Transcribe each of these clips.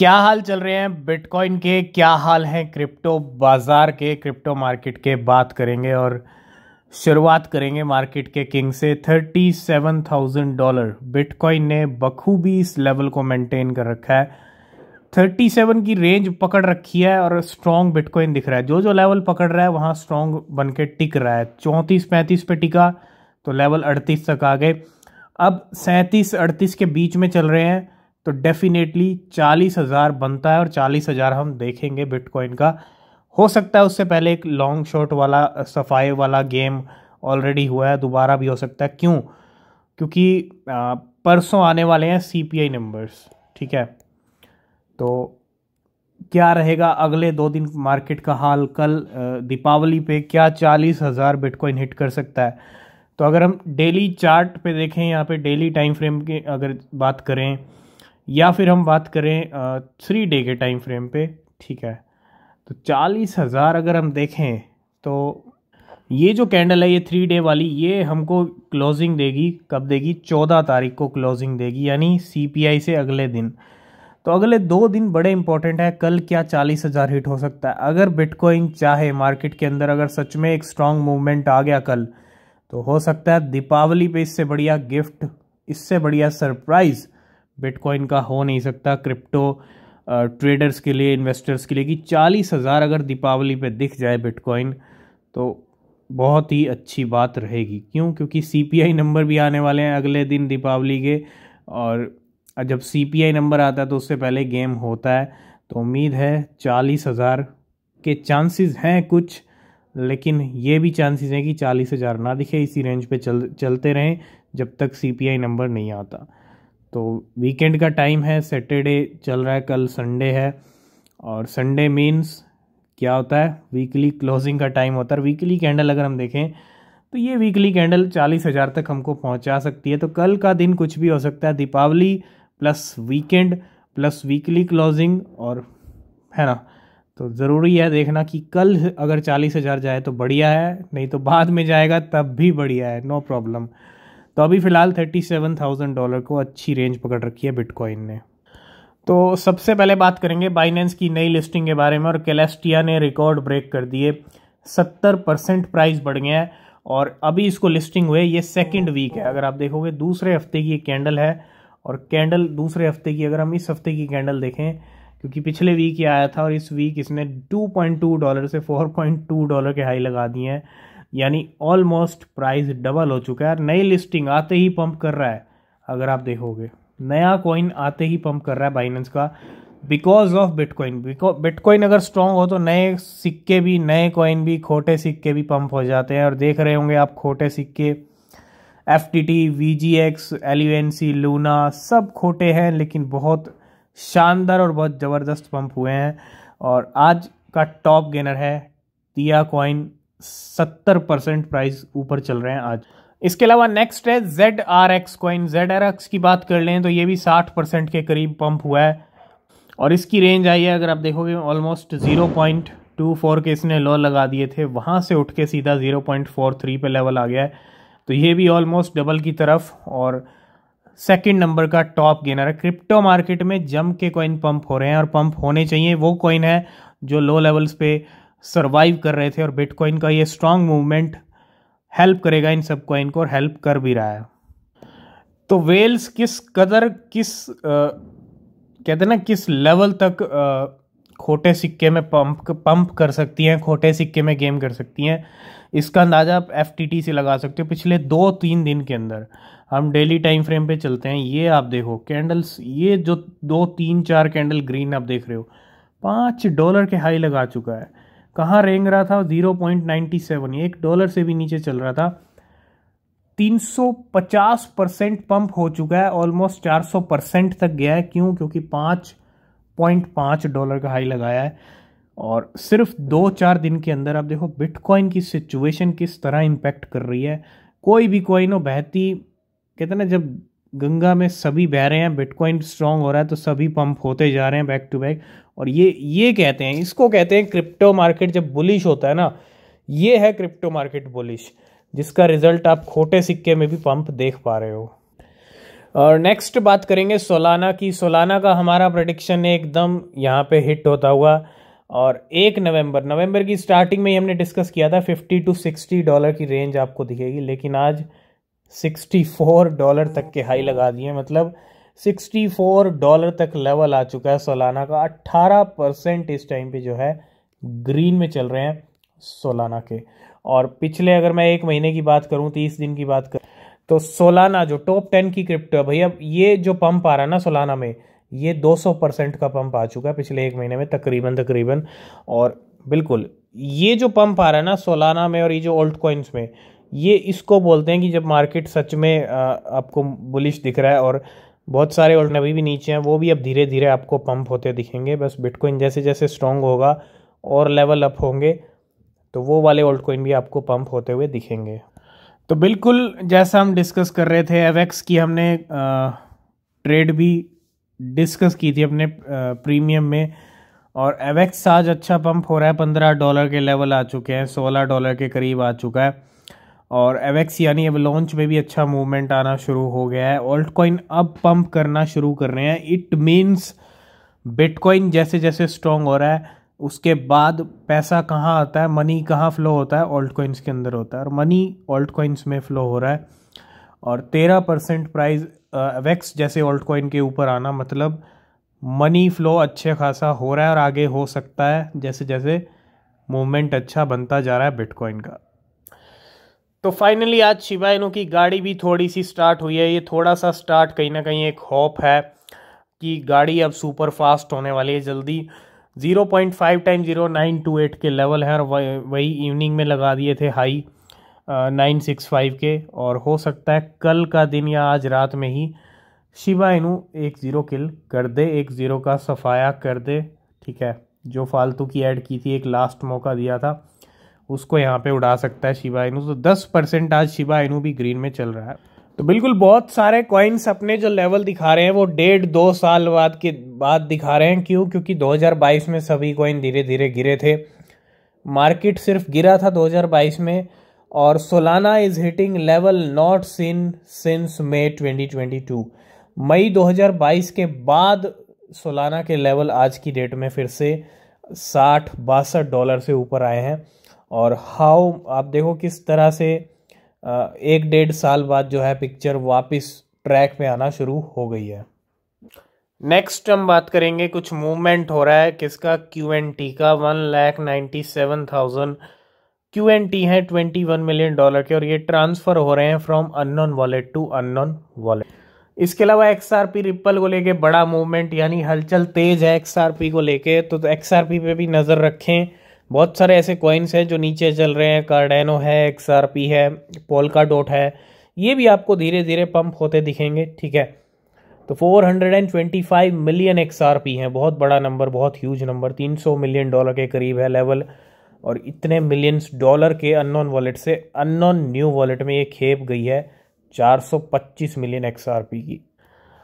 क्या हाल चल रहे हैं बिटकॉइन के, क्या हाल है क्रिप्टो बाजार के, क्रिप्टो मार्केट के बात करेंगे। और शुरुआत करेंगे मार्केट के किंग से। $37,000 बिटकॉइन ने बखूबी इस लेवल को मेंटेन कर रखा है। 37 की रेंज पकड़ रखी है और स्ट्रॉन्ग बिटकॉइन दिख रहा है। जो जो लेवल पकड़ रहा है वहाँ स्ट्रॉन्ग बन के टिक रहा है। 34-35 पे टिका तो लेवल 38 तक आ गए। अब 37-38 के बीच में चल रहे हैं तो डेफिनेटली 40,000 बनता है और 40,000 हम देखेंगे बिटकॉइन का। हो सकता है उससे पहले एक लॉन्ग शॉट वाला सफाई वाला गेम ऑलरेडी हुआ है, दोबारा भी हो सकता है। क्यों? क्योंकि परसों आने वाले हैं CPI नंबर्स, ठीक है। तो क्या रहेगा अगले 2 दिन मार्केट का हाल? कल दीपावली पे क्या 40,000 बिटकॉइन हिट कर सकता है? तो अगर हम डेली चार्ट पे देखें, यहाँ पे डेली टाइम फ्रेम की अगर बात करें या फिर हम बात करें 3 डे के टाइम फ्रेम पे, ठीक है, तो 40,000 अगर हम देखें तो ये जो कैंडल है ये 3 डे वाली, ये हमको क्लोजिंग देगी। कब देगी? 14 तारीख को क्लोजिंग देगी, यानी CPI से अगले दिन। तो अगले 2 दिन बड़े इंपॉर्टेंट है। कल क्या 40,000 हिट हो सकता है? अगर बिटकॉइन चाहे मार्केट के अंदर अगर सच में एक स्ट्रांग मूवमेंट आ गया कल, तो हो सकता है दीपावली पे इससे बढ़िया गिफ्ट, इससे बढ़िया सरप्राइज बिटकॉइन का हो नहीं सकता क्रिप्टो ट्रेडर्स के लिए, इन्वेस्टर्स के लिए, कि 40,000 अगर दीपावली पे दिख जाए बिटकॉइन तो बहुत ही अच्छी बात रहेगी। क्यों? क्योंकि CPI नंबर भी आने वाले हैं अगले दिन दीपावली के, और जब CPI नंबर आता है तो उससे पहले गेम होता है। तो उम्मीद है 40,000 के चांसेस हैं कुछ, लेकिन ये भी चांसेस हैं कि 40,000 ना दिखे। इसी रेंज पे चलते रहें जब तक CPI नंबर नहीं आता। तो वीकेंड का टाइम है, सैटरडे चल रहा है, कल संडे है, और संडे मीन्स क्या होता है? वीकली क्लोजिंग का टाइम होता है। वीकली कैंडल अगर हम देखें तो ये वीकली कैंडल 40,000 तक हमको पहुंचा सकती है। तो कल का दिन कुछ भी हो सकता है, Deepavali plus weekend plus weekly closing, और है ना। तो ज़रूरी है देखना कि कल अगर 40,000 जाए तो बढ़िया है, नहीं तो बाद में जाएगा तब भी बढ़िया है, नो प्रॉब्लम। तो अभी फ़िलहाल $37,000 को अच्छी रेंज पकड़ रखी है बिटकॉइन ने। तो सबसे पहले बात करेंगे बाइनेंस की नई लिस्टिंग के बारे में। और कैलेस्टिया ने रिकॉर्ड ब्रेक कर दिए, 70% प्राइस बढ़ गया है। और अभी इसको लिस्टिंग हुए, ये सेकंड वीक है। अगर आप देखोगे दूसरे हफ्ते की कैंडल है, और कैंडल दूसरे हफ्ते की, अगर हम इस हफ्ते की कैंडल देखें, क्योंकि पिछले वीक ही आया था और इस वीक इसने $2.2 से $4.2 के हाई लगा दिए हैं, यानी ऑलमोस्ट प्राइस डबल हो चुका है। नई लिस्टिंग आते ही पंप कर रहा है। अगर आप देखोगे नया कॉइन आते ही पंप कर रहा है बाइनेंस का, बिकॉज ऑफ बिटकॉइन। बिटकॉइन अगर स्ट्रांग हो तो नए सिक्के भी, नए कॉइन भी, खोटे सिक्के भी पंप हो जाते हैं। और देख रहे होंगे आप खोटे सिक्के, FTT, VGX, LUNC, लूना, सब खोटे हैं, लेकिन बहुत शानदार और बहुत ज़बरदस्त पंप हुए हैं। और आज का टॉप गेनर है टिया कॉइन, 70% प्राइस ऊपर चल रहे हैं आज। इसके अलावा नेक्स्ट है ZRX कॉइन। ZRX की बात कर लें तो ये भी 60% के करीब पंप हुआ है, और इसकी रेंज आई है, अगर आप देखोगे, ऑलमोस्ट 0.24 के इसने लो लगा दिए थे, वहाँ से उठ के सीधा 0.43 पे लेवल आ गया है। तो ये भी ऑलमोस्ट डबल की तरफ, और सेकंड नंबर का टॉप गेनर है। क्रिप्टो मार्केट में जम के कॉइन पंप हो रहे हैं, और पंप होने चाहिए। वो कॉइन है जो लो लेवल्स पे सरवाइव कर रहे थे, और बिटकॉइन का ये स्ट्रांग मूवमेंट हेल्प करेगा इन सब कॉइन को, और हेल्प कर भी रहा है। तो वेल्स किस कदर, कहते हैं ना, किस लेवल तक खोटे सिक्के में पंप कर सकती हैं, खोटे सिक्के में गेम कर सकती हैं, इसका अंदाज़ा आप FTT से लगा सकते हो। पिछले 2-3 दिन के अंदर, हम डेली टाइम फ्रेम पे चलते हैं, ये आप देखो कैंडल्स, ये जो 2-3-4 कैंडल ग्रीन आप देख रहे हो, $5 के हाई लगा चुका है। कहाँ रेंग रहा था? 0.97, $1 से भी नीचे चल रहा था। 350% पंप हो चुका है, ऑलमोस्ट 400% तक गया है। क्यों? क्योंकि $5.5 का हाई लगाया है। और सिर्फ 2-4 दिन के अंदर आप देखो बिटकॉइन की सिचुएशन किस तरह इम्पैक्ट कर रही है। कोई भी कॉइन हो बहती, कहते हैं ना, जब गंगा में सभी बह रहे हैं, बिटकॉइन स्ट्रांग हो रहा है तो सभी पंप होते जा रहे हैं बैक टू बैक। और ये कहते हैं, इसको कहते हैं क्रिप्टो मार्केट जब बुलिश होता है ना, ये है क्रिप्टो मार्केट बुलिश, जिसका रिजल्ट आप खोटे सिक्के में भी पंप देख पा रहे हो। और नेक्स्ट बात करेंगे सोलाना की। सोलाना का हमारा प्रेडिक्शन एकदम यहाँ पे हिट होता हुआ, और 1 नवंबर की स्टार्टिंग में ही हमने डिस्कस किया था $50 to $60 की रेंज आपको दिखेगी, लेकिन आज $64 तक के हाई लगा दिए। मतलब $64 तक लेवल आ चुका है सोलाना का। 18% इस टाइम पे जो है ग्रीन में चल रहे हैं सोलाना के। और पिछले अगर मैं 1 महीने की बात करूं, 30 दिन की बात करूं, तो सोलाना जो टॉप 10 की क्रिप्टो है भैया, ये जो पंप आ रहा है ना सोलाना में, ये 200% का पंप आ चुका है पिछले 1 महीने में तकरीबन। और बिल्कुल ये जो पंप आ रहा है ना सोलाना में और ये जो ओल्ड कॉइन्स में, ये इसको बोलते हैं कि जब मार्केट सच में आपको बुलिश दिख रहा है। और बहुत सारे ओल्ड अभी भी नीचे हैं, वो भी अब धीरे धीरे आपको पंप होते दिखेंगे। बस बिटकॉइन जैसे जैसे स्ट्रांग होगा और लेवल अप होंगे, तो वो वाले ओल्ड कॉइन भी आपको पंप होते हुए दिखेंगे। तो बिल्कुल जैसा हम डिस्कस कर रहे थे, एवेक्स की हमने ट्रेड भी डिस्कस की थी अपने प्रीमियम में, और एवेक्स आज अच्छा पंप हो रहा है। $15 के लेवल आ चुके हैं, $16 के करीब आ चुका है। और एवेक्स यानी अब लॉन्च में भी अच्छा मूवमेंट आना शुरू हो गया है। ऑल्ट कॉइन अब पंप करना शुरू कर रहे हैं। इट मीन्स बिटकॉइन जैसे जैसे स्ट्रॉन्ग हो रहा है, उसके बाद पैसा कहाँ आता है, मनी कहाँ फ्लो होता है, ऑल्ट कॉइन्स के अंदर होता है, और मनी ऑल्ट कॉइन्स में फ्लो हो रहा है। और 13% प्राइस एवेक्स जैसे ऑल्ट कॉइन के ऊपर आना, मतलब मनी फ्लो अच्छे खासा हो रहा है और आगे हो सकता है जैसे जैसे मूवमेंट अच्छा बनता जा रहा है बिटकॉइन का। तो फाइनली आज शिबा इनू की गाड़ी भी थोड़ी सी स्टार्ट हुई है। ये थोड़ा सा स्टार्ट कहीं ना कहीं एक होप है कि गाड़ी अब सुपर फास्ट होने वाली है जल्दी। 0.5 टाइम 0928 के लेवल है, और वही इवनिंग में लगा दिए थे हाई 965 के। और हो सकता है कल का दिन या आज रात में ही शिबा इनू 1-0 किल कर दे, 1-0 का सफाया कर दे। ठीक है, जो फालतू की ऐड की थी, एक लास्ट मौका दिया था, उसको यहाँ पे उड़ा सकता है शिबा इनू। तो 10% आज शिबा इनू भी ग्रीन में चल रहा है। तो बिल्कुल बहुत सारे कॉइन्स अपने जो लेवल दिखा रहे हैं वो 1.5-2 साल बाद दिखा रहे हैं। क्यों? क्योंकि 2022 में सभी कॉइन धीरे धीरे गिरे थे, मार्केट सिर्फ गिरा था 2022 में। और Solana is hitting level not seen since May 2022। मई 2022 के बाद सोलाना के लेवल आज की डेट में फिर से $60-62 से ऊपर आए हैं। और हाउ आप देखो किस तरह से 1-1.5 साल बाद जो है पिक्चर वापस ट्रैक पे आना शुरू हो गई है। नेक्स्ट हम बात करेंगे, कुछ मूवमेंट हो रहा है किसका, QNT का। 1,97,000 QNT है, $21 मिलियन के, और ये ट्रांसफर हो रहे हैं from unknown wallet to unknown wallet. इसके अलावा XRP रिपल को लेके बड़ा मूवमेंट, यानी हलचल तेज है XRP को लेके। तो XRP पे भी नज़र रखें। बहुत सारे ऐसे कॉइन्स हैं जो नीचे चल रहे हैं, कार्डेनो है, XRP है, पोल्काडॉट है, ये भी आपको धीरे धीरे पंप होते दिखेंगे। ठीक है, तो 425 मिलियन XRP हैं, बहुत बड़ा नंबर, बहुत ह्यूज नंबर, $300 मिलियन के करीब है लेवल। और इतने मिलियंस डॉलर के अननोन वॉलेट से अननोन न्यू वॉलेट में ये खेप गई है 425 मिलियन XRP की।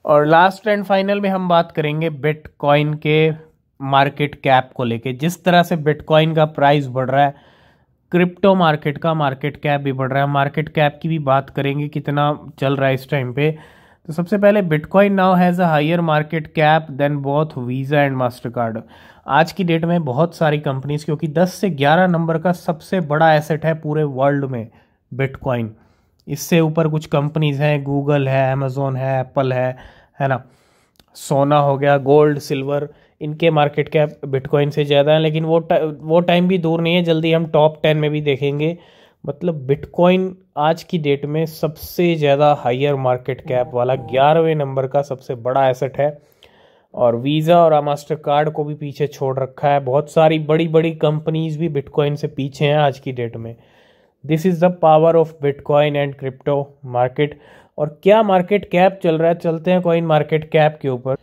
और लास्ट एंड फाइनल में हम बात करेंगे बिटकॉइन के मार्केट कैप को लेके। जिस तरह से बिटकॉइन का प्राइस बढ़ रहा है, क्रिप्टो मार्केट का मार्केट कैप भी बढ़ रहा है। मार्केट कैप की भी बात करेंगे, कितना चल रहा है इस टाइम पे। तो सबसे पहले bitcoin now has a higher market cap than both Visa and Mastercard. आज की डेट में बहुत सारी कंपनीज, क्योंकि 10 से 11 नंबर का सबसे बड़ा एसेट है पूरे वर्ल्ड में बिटकॉइन। इससे ऊपर कुछ कंपनीज हैं, गूगल है, अमेजोन है, एप्पल है ना, सोना हो गया, गोल्ड, सिल्वर, इनके मार्केट कैप बिटकॉइन से ज़्यादा है। लेकिन वो टाइम भी दूर नहीं है, जल्दी हम टॉप 10 में भी देखेंगे। मतलब बिटकॉइन आज की डेट में सबसे ज़्यादा हायर मार्केट कैप वाला 11वें नंबर का सबसे बड़ा एसेट है। और वीज़ा और मास्टर कार्ड को भी पीछे छोड़ रखा है। बहुत सारी बड़ी बड़ी कंपनीज भी बिटकॉइन से पीछे हैं आज की डेट में। This is the power of bitcoin and crypto market. और क्या मार्केट कैप चल रहा है, चलते हैं कॉइन मार्केट कैप के ऊपर।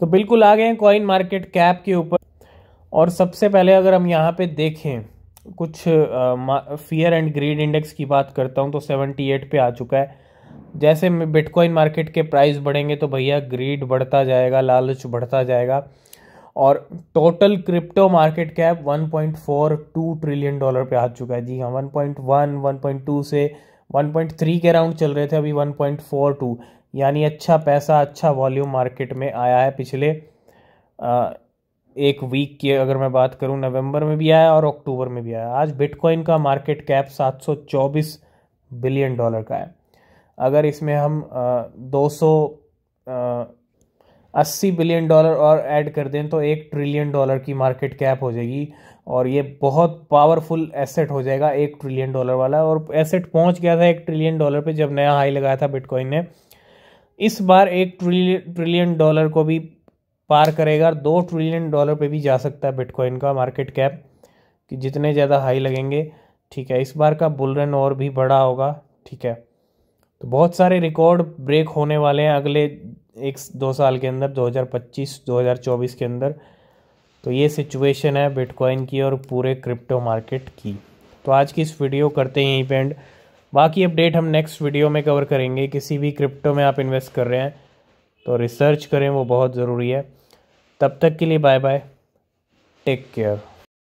तो बिल्कुल आ गए हैं कॉइन मार्केट कैप के ऊपर। और सबसे पहले अगर हम यहाँ पे देखें, कुछ फियर एंड ग्रीड इंडेक्स की बात करता हूँ, तो 78 पे आ चुका है। जैसे बिटकॉइन मार्केट के प्राइस बढ़ेंगे तो भैया ग्रीड बढ़ता जाएगा, लालच बढ़ता जाएगा। और total crypto market cap $1.42 trillion पे आ चुका है। जी हाँ, 1.1, 1.2 से 1.3 के राउंड चल रहे थे, अभी 1.42। यानी अच्छा पैसा, अच्छा वॉल्यूम मार्केट में आया है पिछले एक वीक की अगर मैं बात करूं, नवंबर में भी आया और अक्टूबर में भी आया। आज बिटकॉइन का मार्केट कैप 724 बिलियन डॉलर का है। अगर इसमें हम 280 बिलियन डॉलर और ऐड कर दें तो 1 ट्रिलियन डॉलर की मार्केट कैप हो जाएगी, और ये बहुत पावरफुल एसेट हो जाएगा 1 ट्रिलियन डॉलर वाला। और एसेट पहुंच गया था 1 ट्रिलियन डॉलर पे जब नया हाई लगाया था बिटकॉइन ने। इस बार 1 ट्रिलियन डॉलर को भी पार करेगा, 2 ट्रिलियन डॉलर पे भी जा सकता है बिटकॉइन का मार्केट कैप, कि जितने ज़्यादा हाई लगेंगे। ठीक है, इस बार का बुल रन और भी बड़ा होगा। ठीक है, तो बहुत सारे रिकॉर्ड ब्रेक होने वाले हैं अगले 1-2 साल के अंदर, 2025-2024 के अंदर। तो ये सिचुएशन है बिटकॉइन की और पूरे क्रिप्टो मार्केट की। तो आज की इस वीडियो करते हैं यहीं पे एंड। बाकी अपडेट हम नेक्स्ट वीडियो में कवर करेंगे। किसी भी क्रिप्टो में आप इन्वेस्ट कर रहे हैं तो रिसर्च करें, वो बहुत ज़रूरी है। तब तक के लिए बाय बाय, टेक केयर।